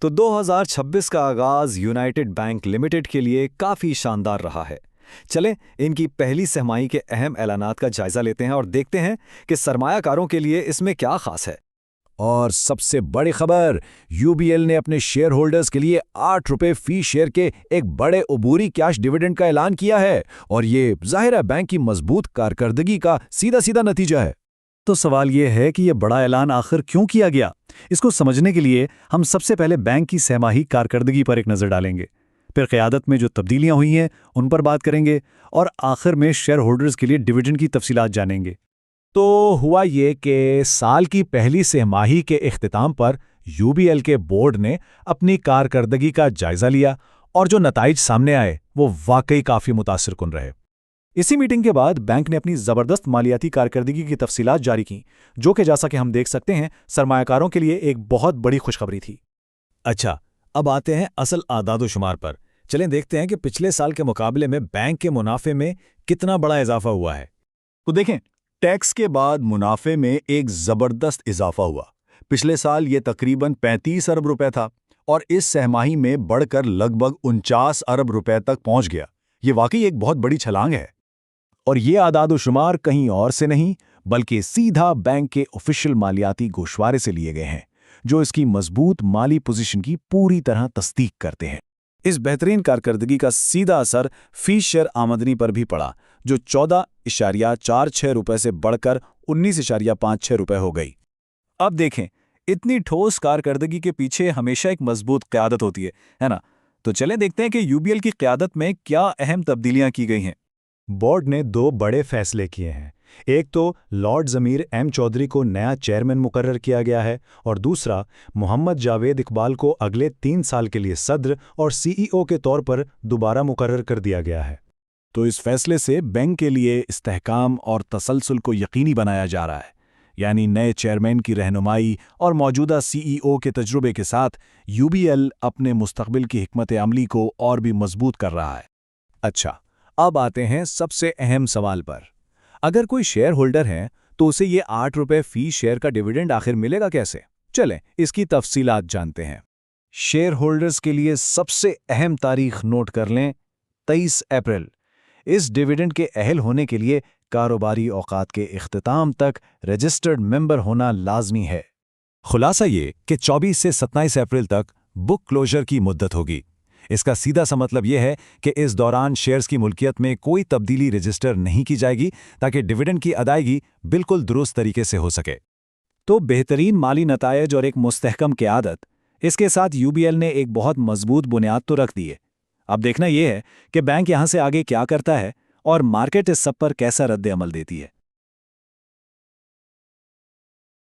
तो 2026 का आगाज यूनाइटेड बैंक लिमिटेड के लिए काफी शानदार रहा है। चलें इनकी पहली तिमाही के अहम ऐलानात का जायजा लेते हैं और देखते हैं कि सरमायाकारों के लिए इसमें क्या खास है। और सबसे बड़ी खबर, यूबीएल ने अपने शेयर होल्डर्स के लिए 8 रुपए फी शेयर के एक बड़े अबूरी कैश डिविडेंड का ऐलान किया है और ये जाहिर है बैंक की मजबूत कारकर्दगी का सीधा सीधा नतीजा है। तो सवाल ये है कि यह बड़ा ऐलान आखिर क्यों किया गया। इसको समझने के लिए हम सबसे पहले बैंक की तिमाही कारकर्दगी पर एक नज़र डालेंगे, फिर क़यादत में जो तब्दीलियां हुई हैं उन पर बात करेंगे और आखिर में शेयर होल्डर्स के लिए डिविडेंड की तफसीलात जानेंगे। तो हुआ ये कि साल की पहली तिमाही के इख्तिताम पर यूबीएल के बोर्ड ने अपनी कारकर्दगी का जायजा लिया और जो नताइज सामने आए वो वाकई काफ़ी मुतासिरकुन रहे। इसी मीटिंग के बाद बैंक ने अपनी ज़बरदस्त मालियाती कारकर्दगी की तफसीलात जारी की, जो कि जैसा कि हम देख सकते हैं सरमायाकारों के लिए एक बहुत बड़ी खुशखबरी थी। अच्छा, अब आते हैं असल आदाद-ओ-शुमार पर। चलें देखते हैं कि पिछले साल के मुकाबले में बैंक के मुनाफे में कितना बड़ा इजाफा हुआ है। तो देखें, टैक्स के बाद मुनाफे में एक ज़बरदस्त इजाफा हुआ। पिछले साल ये तकरीबन 35 अरब रुपए था और इस तिमाही में बढ़कर लगभग 49 अरब रुपए तक पहुंच गया। ये वाकई एक बहुत बड़ी छलांग है। और ये आदाद-ओ-शुमार कहीं और से नहीं बल्कि सीधा बैंक के ऑफिशियल मालियाती गोशवारे से लिए गए हैं, जो इसकी मजबूत माली पोजीशन की पूरी तरह तस्दीक करते हैं। इस बेहतरीन कारकर्दगी का सीधा असर फी शेयर आमदनी पर भी पड़ा, जो 14.46 रुपए से बढ़कर 19.56 रुपए हो गई। अब देखें, इतनी ठोस कारकर्दगी के पीछे हमेशा एक मजबूत क़यादत होती है ना? तो चलें देखते हैं कि यूबीएल की क़यादत में क्या अहम तब्दीलियां की गई हैं। बोर्ड ने 2 बड़े फैसले किए हैं। एक तो लॉर्ड ज़मीर एम चौधरी को नया चेयरमैन मुकर्रर किया गया है और दूसरा मोहम्मद जावेद इकबाल को अगले 3 साल के लिए सद्र और सीईओ के तौर पर दोबारा मुकर्रर कर दिया गया है। तो इस फैसले से बैंक के लिए इस्तेहकाम और तसलसल को यकीनी बनाया जा रहा है, यानी नए चेयरमैन की रहनुमाई और मौजूदा सीईओ के तजुर्बे के साथ यूबीएल अपने मुस्तकबिल की हिकमत अमली को और भी मजबूत कर रहा है। अच्छा, अब आते हैं सबसे अहम सवाल पर। अगर कोई शेयर होल्डर है तो उसे ये 8 रुपए फी शेयर का डिविडेंड आखिर मिलेगा कैसे? चलें इसकी तफसीलात जानते हैं। शेयर होल्डर्स के लिए सबसे अहम तारीख नोट कर लें, 23 अप्रैल। इस डिविडेंड के अहल होने के लिए कारोबारी औकात के इख्तिताम तक रजिस्टर्ड मेंबर होना लाजमी है। खुलासा ये कि 24 से 27 अप्रैल तक बुक क्लोजर की मुद्दत होगी। इसका सीधा सा मतलब यह है कि इस दौरान शेयर्स की मुल्कियत में कोई तब्दीली रजिस्टर नहीं की जाएगी ताकि डिविडेंड की अदायगी बिल्कुल दुरुस्त तरीके से हो सके। तो बेहतरीन माली नतायज और एक मुस्तहकम क़यादत, इसके साथ यूबीएल ने एक बहुत मजबूत बुनियाद तो रख दी है। अब देखना यह है कि बैंक यहां से आगे क्या करता है और मार्केट इस सब पर कैसा रद्द अमल देती है।